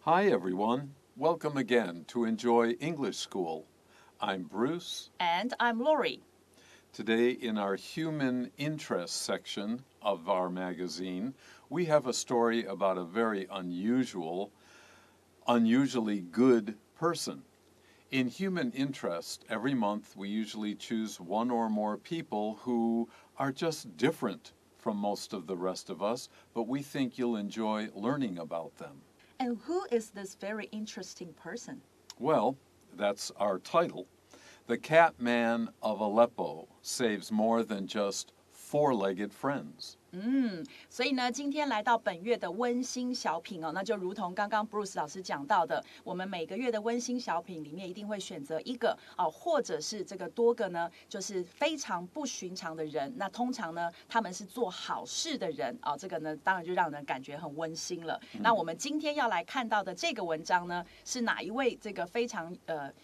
Hi, everyone. Welcome again to Enjoy English School. I'm Bruce. And I'm Lori. Today, in our Human Interest section of our magazine, we have a story about a very unusually good person. In Human Interest, every month we usually choose one or more people who are just different from most of the rest of us, but we think you'll enjoy learning about them. And who is this very interesting person? Well, that's our title. The Cat Man of Aleppo saves more than just four-legged friends. 所以呢，今天来到本月的温馨小品哦，那就如同刚刚 Bruce 老师讲到的，我们每个月的温馨小品里面一定会选择一个哦，或者是这个多个呢，就是非常不寻常的人。那通常呢，他们是做好事的人哦，这个呢，当然就让人感觉很温馨了。那我们今天要来看到的这个文章呢，是哪一位这个非常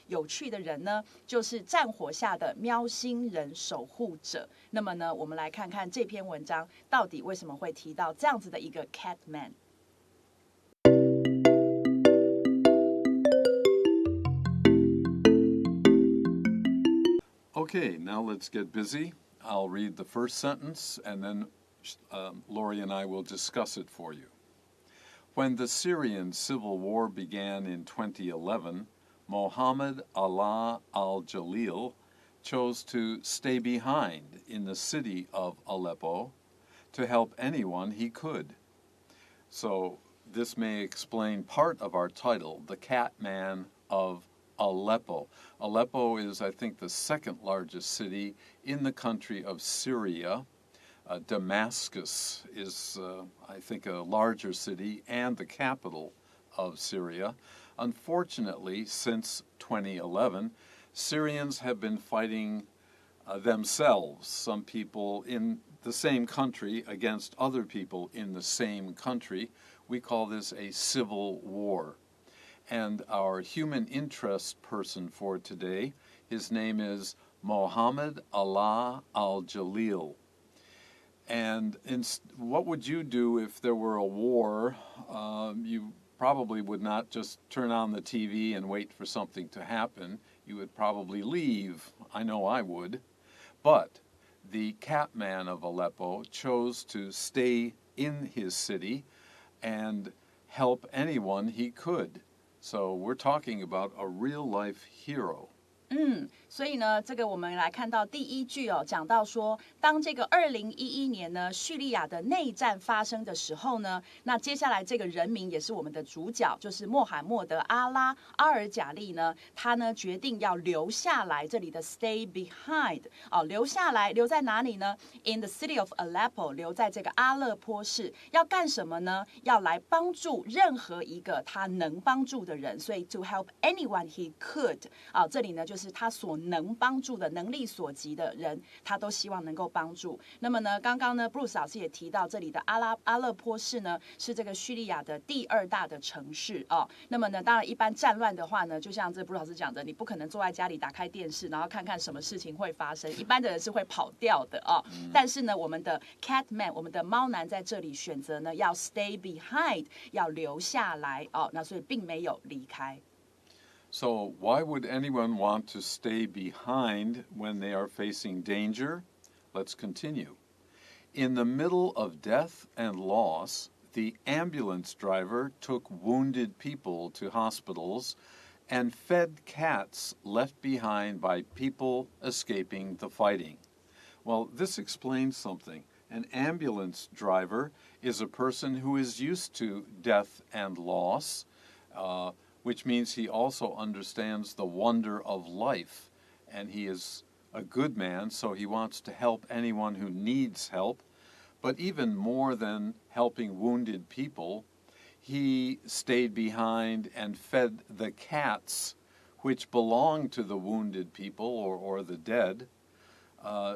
有趣的人呢？就是战火下的喵星人守护者。那么呢，我们来看看这篇文章到底为什么会提到这样子的一个 cat man。 Okay, now let's get busy. I'll read the first sentence and then Lori and I will discuss it for you. When the Syrian civil war began in 2011, Mohammed Allah al-Jalil chose to stay behind in the city of Aleppo to help anyone he could. So this may explain part of our title, The Cat Man of Aleppo. Aleppo is, I think, the second largest city in the country of Syria. Damascus is, I think, a larger city and the capital of Syria. Unfortunately, since 2011, Syrians have been fighting themselves, some people in the same country against other people in the same country. We call this a civil war. And our human interest person for today, his name is Mohammed Allah al-Jalil. And what would you do if there were a war? You probably would not just turn on the TV and wait for something to happen. You would probably leave. I know I would. But the Cat Man of Aleppo chose to stay in his city and help anyone he could. So we're talking about a real-life hero. 所以呢，这个我们来看到第一句哦，讲到说，当这个2011年呢，叙利亚的内战发生的时候呢，那接下来这个人名也是我们的主角，就是穆罕默德阿尔贾利呢，他呢决定要留下来，这里的 stay behind 哦，留下来，留在哪里呢 ？In the city of Aleppo， 留在这个阿勒颇市，要干什么呢？要来帮助任何一个他能帮助的人，所以 to help anyone he could 啊，这里呢就是他所能帮助的能力所及的人，他都希望能够帮助。那么呢，刚刚呢 ，Bruce 老师也提到，这里的阿勒颇市呢，是这个叙利亚的第2大的城市哦。那么呢，当然一般战乱的话呢，就像这 Bruce 老师讲的，你不可能坐在家里打开电视，然后看看什么事情会发生。一般的人是会跑掉的哦。但是呢，我们的 Cat Man， 我们的猫男在这里选择呢，要 stay behind， 要留下来哦。那所以并没有离开。So why would anyone want to stay behind when they are facing danger? Let's continue. In the middle of death and loss, the ambulance driver took wounded people to hospitals and fed cats left behind by people escaping the fighting. Well, this explains something. An ambulance driver is a person who is used to death and loss, which means he also understands the wonder of life. And he is a good man, so he wants to help anyone who needs help. But even more than helping wounded people, he stayed behind and fed the cats, which belonged to the wounded people or the dead,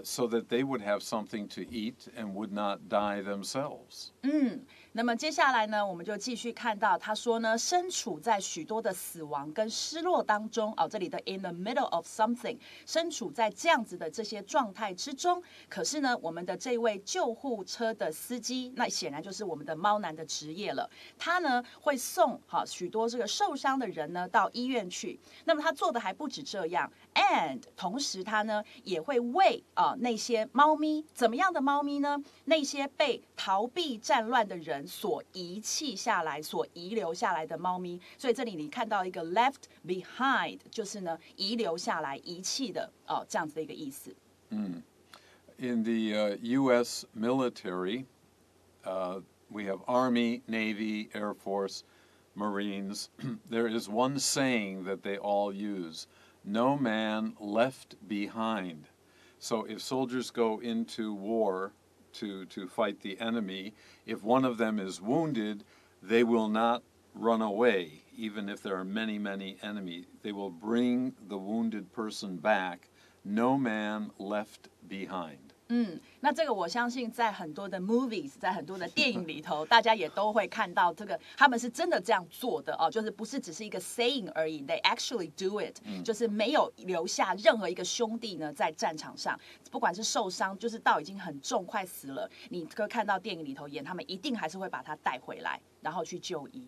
so that they would have something to eat and would not die themselves. 那么接下来呢，我们就继续看到他说呢，身处在许多的死亡跟失落当中这里的 in the middle of something， 身处在这样子的这些状态之中。可是呢，我们的这位救护车的司机，那显然就是我们的猫男的职业了。他呢会送许多这个受伤的人呢到医院去。那么他做的还不止这样 ，and 同时他呢也会为那些猫咪，怎么样的猫咪呢？那些被逃避战乱的人所遗弃下来、所遗留下来的猫咪，所以这里你看到一个 left behind， 就是呢遗留下来、遗弃的这样子的一个意思。In the U.S. military, we have Army, Navy, Air Force, Marines. There is one saying that they all use: "No man left behind." So if soldiers go into war to fight the enemy, if one of them is wounded, they will not run away, even if there are many, many enemies. They will bring the wounded person back. No man left behind. 那这个我相信在很多的 movies， 在很多的电影里头，大家也都会看到这个，他们是真的这样做的就是不是只是一个 saying 而已 ，they actually do it，就是没有留下任何一个兄弟呢在战场上，不管是受伤，就是到已经很重，快死了，你可以看到电影里头演，他们一定还是会把他带回来，然后去就医。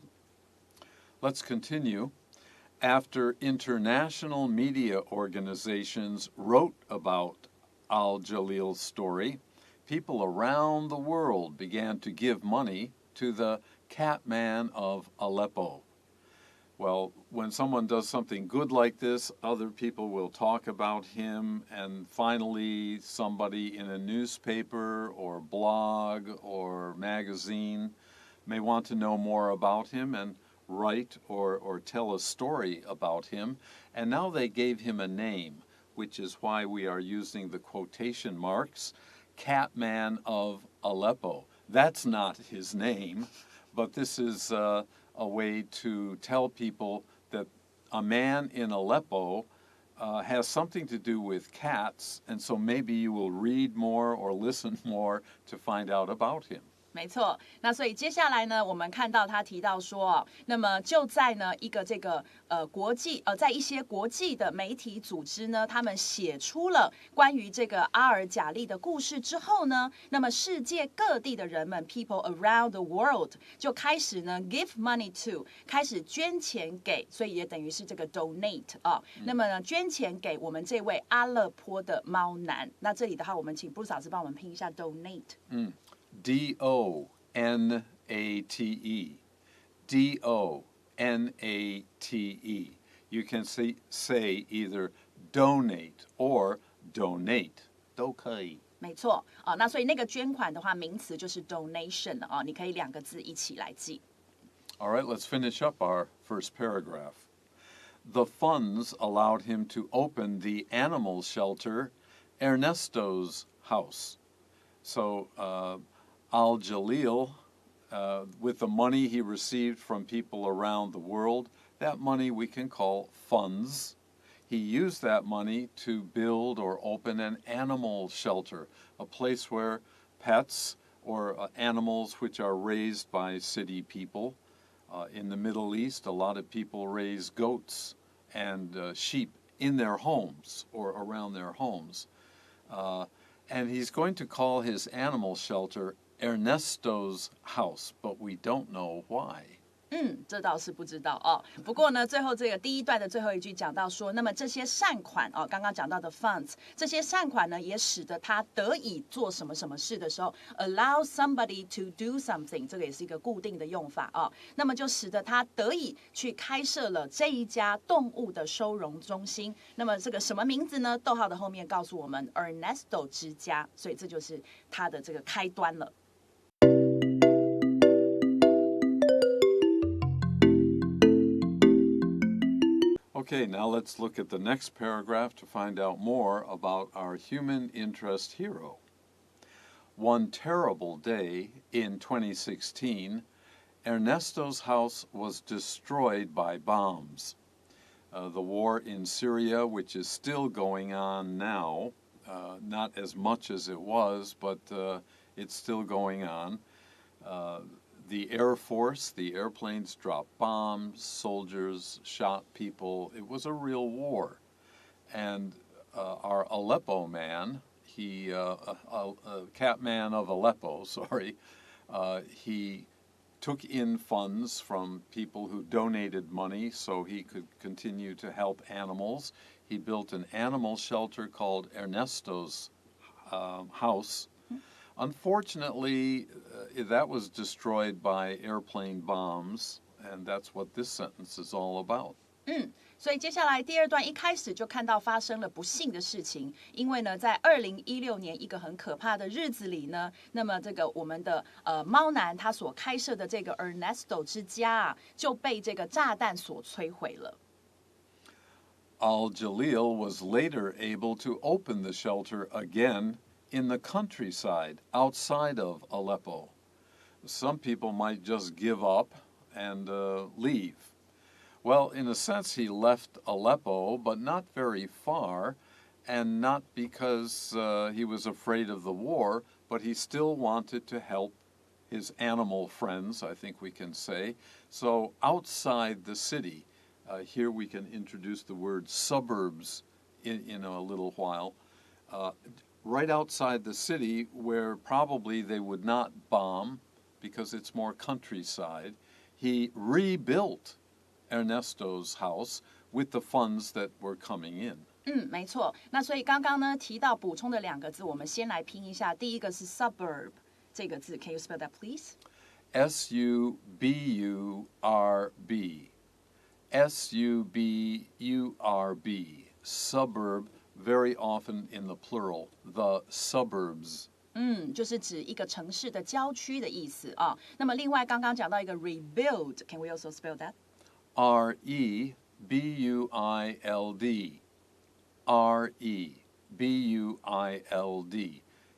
Let's continue. After international media organizations wrote about Al-Jalil's story, people around the world began to give money to the Catman of Aleppo. Well, when someone does something good like this, other people will talk about him, and finally somebody in a newspaper or blog or magazine may want to know more about him and write or tell a story about him. And now they gave him a name, which is why we are using the quotation marks, Catman of Aleppo. That's not his name, but this is a way to tell people that a man in Aleppo has something to do with cats, and so maybe you will read more or listen more to find out about him. 没错，那所以接下来呢，我们看到他提到说那么就在呢一个这个国际在一些国际的媒体组织呢，他们写出了关于这个阿尔贾利的故事之后呢，那么世界各地的人们 people around the world 就开始呢 give money to 开始捐钱给，所以也等于是这个 donate 那么呢捐钱给我们这位阿勒颇的猫男。那这里的话，我们请布鲁斯老师帮我们拼一下 donate。D-O-N-A-T-E. D-O-N-A-T-E. You can say either donate or donate. 都可以。没错那所以那个捐款的话，名词就是 donation 你可以两个字一起来记。All right, let's finish up our first paragraph. The funds allowed him to open the animal shelter, Ernesto's house. So, Al-Jalil, with the money he received from people around the world, that money we can call funds. He used that money to build or open an animal shelter, a place where pets or animals which are raised by city people. In the Middle East, a lot of people raise goats and sheep in their homes or around their homes. And he's going to call his animal shelter Ernesto's house, but we don't know why. 这倒是不知道不过呢，最后这个第一段的最后一句讲到说，那么这些善款刚刚讲到的 funds， 这些善款呢，也使得他得以做什么什么事的时候 ，allow somebody to do something， 这个也是一个固定的用法那么就使得他得以去开设了这一家动物的收容中心。那么这个什么名字呢？逗号的后面告诉我们 Ernesto 之家，所以这就是他的这个开端了。Okay, now let's look at the next paragraph to find out more about our human interest hero. One terrible day in 2016, Ernesto's house was destroyed by bombs. The war in Syria, which is still going on now, not as much as it was, but it's still going on. the Air Force, the airplanes dropped bombs, soldiers shot people. It was a real war. And our Aleppo man, Catman of Aleppo, sorry, he took in funds from people who donated money so he could continue to help animals. He built an animal shelter called Ernesto's house. Unfortunately, that was destroyed by airplane bombs, and that's what this sentence is all about. 所以接下来第二段一开始就看到发生了不幸的事情，因为呢，在2016年一个很可怕的日子里呢，那么这个我们的猫男他所开设的这个 Ernesto 之家啊，就被这个炸弹所摧毁了。Al-Jalil was later able to open the shelter again in the countryside outside of Aleppo. Some people might just give up and leave. Well, in a sense, he left Aleppo, but not very far, and not because he was afraid of the war, but he still wanted to help his animal friends, I think we can say. So outside the city, here we can introduce the word suburbs in a little while. Right outside the city, where probably they would not bomb because it's more countryside, he rebuilt Ernesto's house with the funds that were coming in. 没错。那所以刚刚呢提到补充的两个字，我们先来拼一下。第一个是 suburb 这个字 ，Can you spell that please? S-U-B-U-R-B. S-U-B-U-R-B. Suburb, very often in the plural, the suburbs. 就是指一个城市的郊区的意思啊。那么另外刚刚讲到一个 rebuild，Can we also spell that? R-E-B-U-I-L-D. R-E-B-U-I-L-D.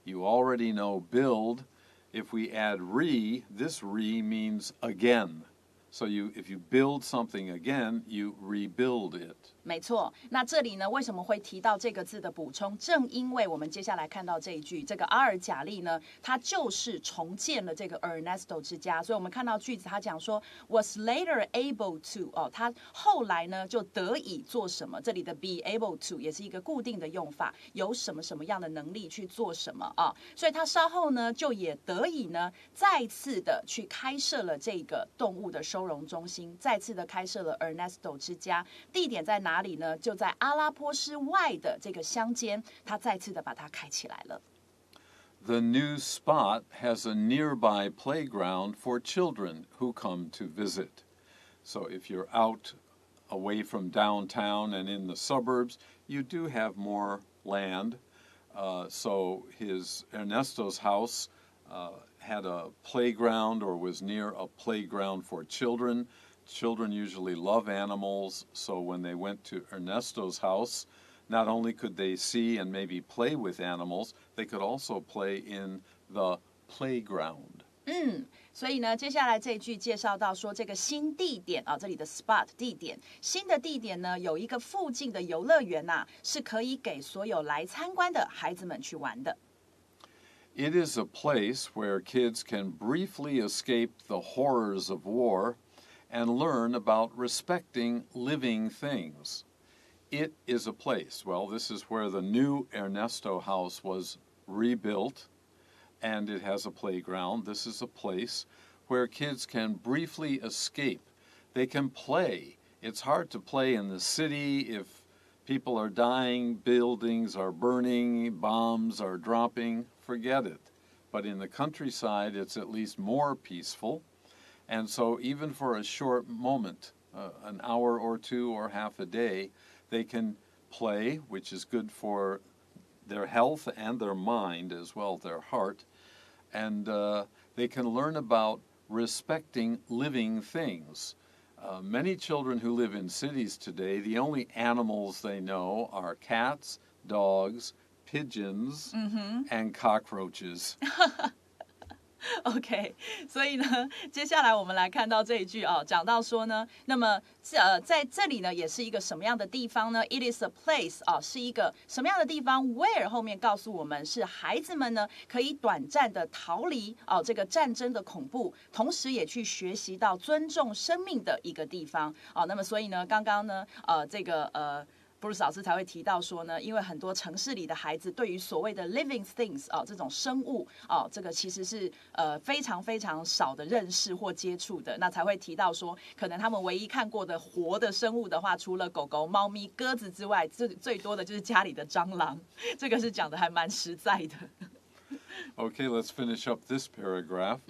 You already know build. If we add re, this re means again. So if you build something again, you rebuild it. 没错，那这里呢，为什么会提到这个字的补充？正因为我们接下来看到这一句，这个阿尔贾利呢，他就是重建了这个 Ernesto 之家，所以我们看到句子，他讲说 was later able to 他后来呢就得以做什么？这里的 be able to 也是一个固定的用法，有什么什么样的能力去做什么啊？所以他稍后呢就也得以呢再次的去开设了这个动物的收容中心，再次的开设了 Ernesto 之家，地点在哪里呢？就在阿拉波市外的这个乡间，他再次的把它开起来了。The new spot has a nearby playground for children who come to visit. So if you're out away from downtown and in the suburbs, you do have more land. So Ernesto's house had a playground or was near a playground for children. Children usually love animals, so when they went to Ernesto's house, not only could they see and maybe play with animals, they could also play in the playground. 所以呢，接下来这一句介绍到说，这个新地点啊，这里的 spot 地点，新的地点呢，有一个附近的游乐园呐，是可以给所有来参观的孩子们去玩的。It is a place where kids can briefly escape the horrors of war and learn about respecting living things. It is a place. Well, this is where the new Ernesto house was rebuilt, and it has a playground. This is a place where kids can briefly escape. They can play. It's hard to play in the city if people are dying, buildings are burning, bombs are dropping. Forget it. But in the countryside, it's at least more peaceful. And so even for a short moment, an hour or two or half a day, they can play, which is good for their health and their mind as well, their heart. And they can learn about respecting living things. Many children who live in cities today, the only animals they know are cats, dogs, pigeons, and cockroaches. OK， 所以呢，接下来我们来看到这一句哦，讲到说呢，那么在这里呢，也是一个什么样的地方呢 ？It is a place 哦，是一个什么样的地方 ？Where 后面告诉我们是孩子们呢可以短暂的逃离哦这个战争的恐怖，同时也去学习到尊重生命的一个地方哦。那么所以呢，刚刚呢，布鲁斯老师才会提到说呢，因为很多城市里的孩子对于所谓的 living things 这种生物这个其实是非常非常少的认识或接触的，那才会提到说，可能他们唯一看过的活的生物的话，除了狗狗、猫咪、鸽子之外，最多的就是家里的蟑螂，这个是讲的还蛮实在的。Okay, let's finish up this paragraph.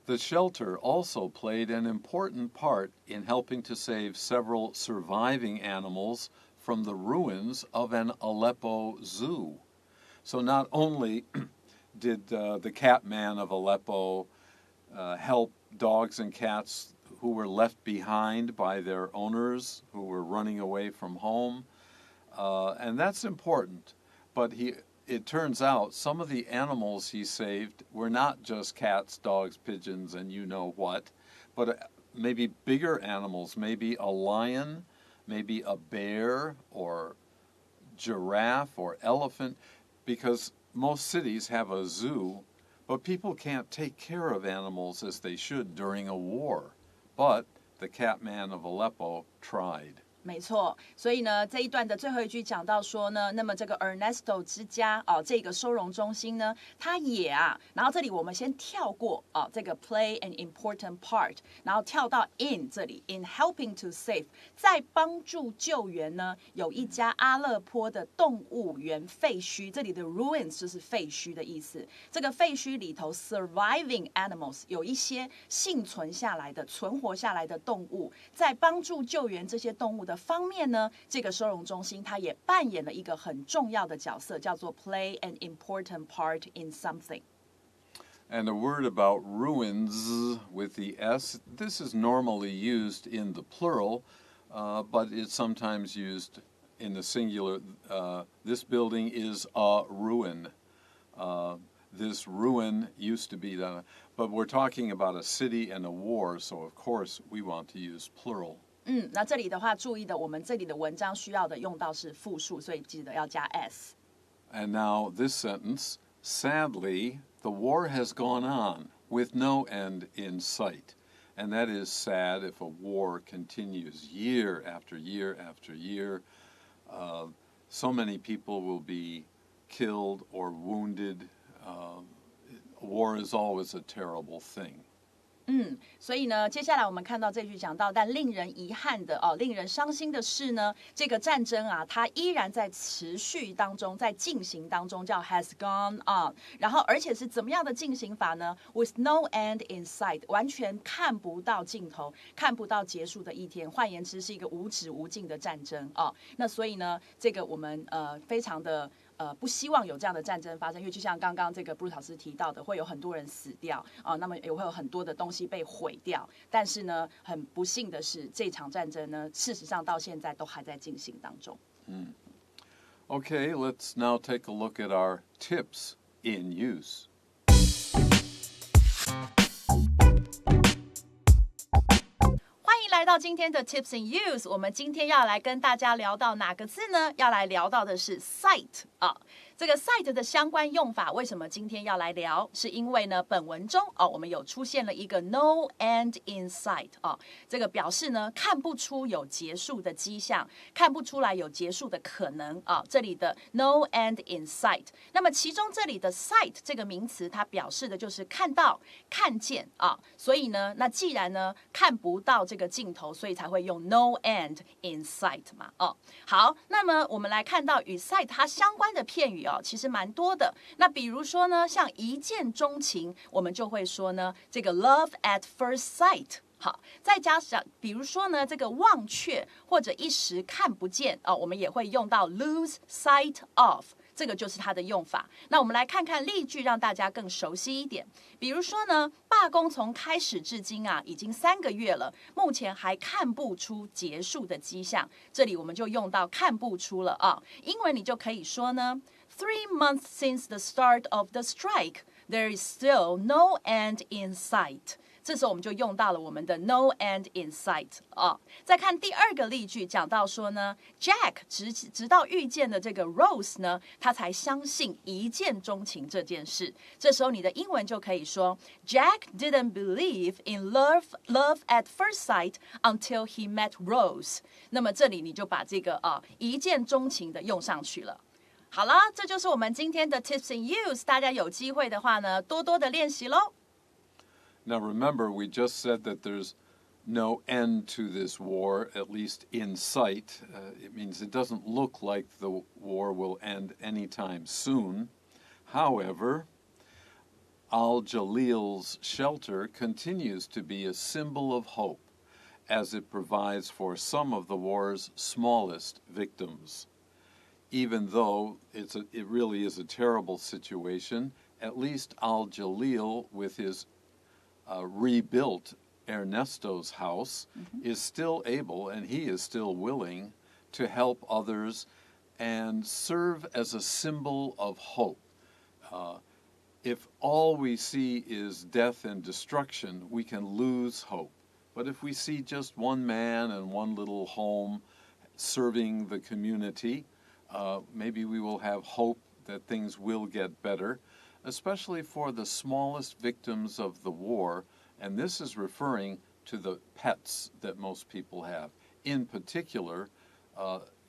The shelter also played an important part in helping to save several surviving animals from the ruins of an Aleppo zoo. So not only did the cat man of Aleppo help dogs and cats who were left behind by their owners, who were running away from home, and that's important, but it turns out some of the animals he saved were not just cats, dogs, pigeons, and you know what, but maybe bigger animals, maybe a lion, maybe a bear or giraffe or elephant, because most cities have a zoo, but people can't take care of animals as they should during a war. But the cat man of Aleppo tried. 没错，所以呢，这一段的最后一句讲到说呢，那么这个 Ernesto 之家这个收容中心呢，它也然后这里我们先跳过这个 play an important part， 然后跳到 in 这里 in helping to save， 在帮助救援呢，有一家阿勒颇的动物园废墟，这里的 ruins 就是废墟的意思。这个废墟里头 surviving animals 有一些幸存下来的、存活下来的动物，在帮助救援这些动物的方面呢，这个收容中心它也扮演了一个很重要的角色，叫做 play an important part in something. And a word about ruins with the S, this is normally used in the plural, but it's sometimes used in the singular. This building is a ruin. This ruin used to be done, but we're talking about a city and a war, so of course we want to use plural. 那这里的话，注意的，我们这里的文章需要的用到是复数，所以记得要加 s. And now this sentence, sadly, the war has gone on with no end in sight. And that is sad if a war continues year after year after year. So many people will be killed or wounded. War is always a terrible thing. 所以呢，接下来我们看到这句讲到，但令人遗憾的令人伤心的是呢，这个战争它依然在持续当中，在进行当中，叫 has gone on。然后，而且是怎么样的进行法呢 ？With no end in sight， 完全看不到尽头，看不到结束的一天。换言之，是一个无止无尽的战争那所以呢，这个我们非常的。不希望有这样的战争发生，因为就像刚刚这个布鲁斯老师提到的，会有很多人死掉那么也会有很多的东西被毁掉。但是呢，很不幸的是，这场战争呢，事实上到现在都还在进行当中。Okay, let's now take a look at our tips in use. 来到今天的 Tips in Use， 我们今天要来跟大家聊到哪个字呢？要来聊到的是 sight 这个 sight 的相关用法，为什么今天要来聊？是因为呢，本文中我们有出现了一个 no end in sight 这个表示呢，看不出有结束的迹象，看不出来有结束的可能这里的 no end in sight， 那么其中这里的 sight 这个名词，它表示的就是看到、看见所以呢，那既然呢看不到这个尽头，所以才会用 no end in sight 嘛好，那么我们来看到与 sight 它相关的片语其实蛮多的。那比如说呢，像一见钟情，我们就会说呢，这个 love at first sight。好，再加上比如说呢，这个忘却或者一时看不见我们也会用到 lose sight of。这个就是它的用法。那我们来看看例句，让大家更熟悉一点。比如说呢，罢工从开始至今已经3个月了，目前还看不出结束的迹象。这里我们就用到看不出了英文你就可以说呢 ，3 months since the start of the strike, There is still no end in sight. 这时候我们就用到了我们的 no end in sight 啊。再看第二个例句，讲到说呢 ，Jack 直到遇见了这个 Rose 呢，他才相信一见钟情这件事。这时候你的英文就可以说 ，Jack didn't believe in love at first sight until he met Rose。那么这里你就把这个一见钟情的用上去了。好了，这就是我们今天的 Tips and Use， 大家有机会的话呢，多多的练习咯。Now remember, we just said that there's no end to this war, at least in sight. It means it doesn't look like the war will end anytime soon. However, Al-Jalil's shelter continues to be a symbol of hope as it provides for some of the war's smallest victims. Even though it really is a terrible situation, at least Al-Jalil, with his rebuilt Ernesto's house, is still able, and he is still willing, to help others and serve as a symbol of hope. If all we see is death and destruction, we can lose hope. But if we see just one man and one little home serving the community, maybe we will have hope that things will get better, especially for the smallest victims of the war, and this is referring to the pets that most people have, in particular,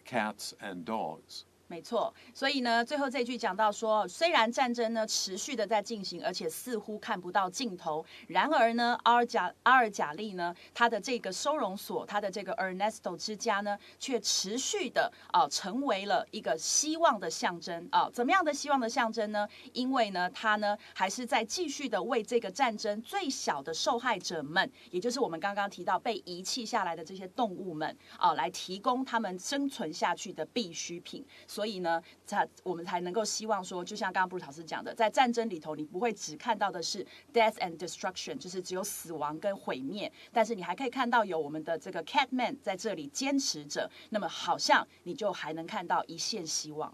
cats and dogs. 没错，所以呢，最后这句讲到说，虽然战争呢持续的在进行，而且似乎看不到尽头，然而呢，阿尔贾利呢，他的这个收容所，他的这个 Ernesto 之家呢，却持续的成为了一个希望的象征啊。怎么样的希望的象征呢？因为呢，他呢还是在继续的为这个战争最小的受害者们，也就是我们刚刚提到被遗弃下来的这些动物们来提供他们生存下去的必需品。所以呢，我们才能够希望说，就像刚刚Bruce老师讲的，在战争里头，你不会只看到的是 death and destruction， 就是只有死亡跟毁灭，但是你还可以看到有我们的这个 Catman 在这里坚持着，那么好像你就还能看到一线希望。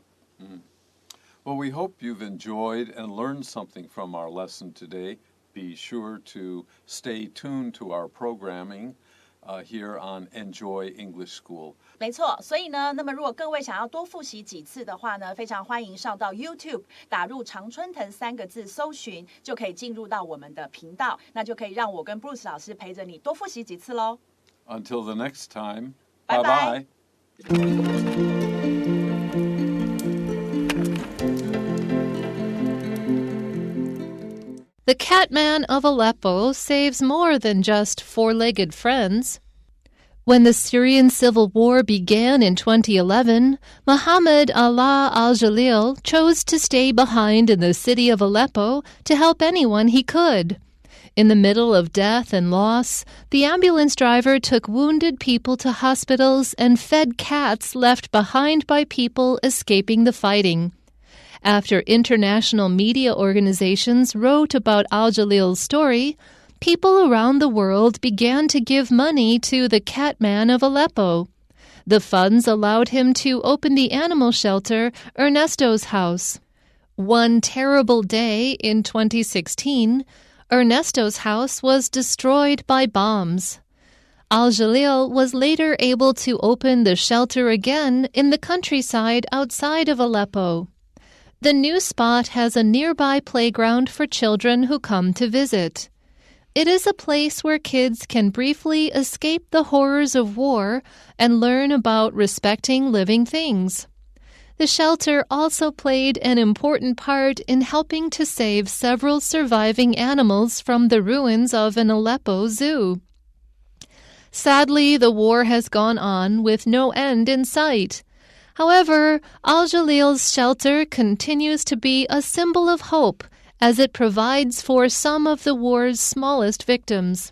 Well, we hope you've enjoyed and learned something from our lesson today. Be sure to stay tuned to our programming.Here on Enjoy English School. 没错，所以呢，那么如果各位想要多复习几次的话呢，非常欢迎上到 YouTube 打入常春藤3个字搜寻，就可以进入到我们的频道，那就可以让我跟 Bruce 老师陪着你多复习几次咯。Until the next time, bye The Catman of Aleppo saves more than just four-legged friends. When the Syrian civil war began in 2011, Muhammad Allah al-Jalil chose to stay behind in the city of Aleppo to help anyone he could. In the middle of death and loss, the ambulance driver took wounded people to hospitals and fed cats left behind by people escaping the fighting.After international media organizations wrote about Al-Jalil's story, people around the world began to give money to the Catman of Aleppo. The funds allowed him to open the animal shelter, Ernesto's house. One terrible day in 2016, Ernesto's house was destroyed by bombs. Al-Jalil was later able to open the shelter again in the countryside outside of Aleppo.The new spot has a nearby playground for children who come to visit. It is a place where kids can briefly escape the horrors of war and learn about respecting living things. The shelter also played an important part in helping to save several surviving animals from the ruins of an Aleppo zoo. Sadly, the war has gone on with no end in sight.However, Al-Jalil's shelter continues to be a symbol of hope as it provides for some of the war's smallest victims.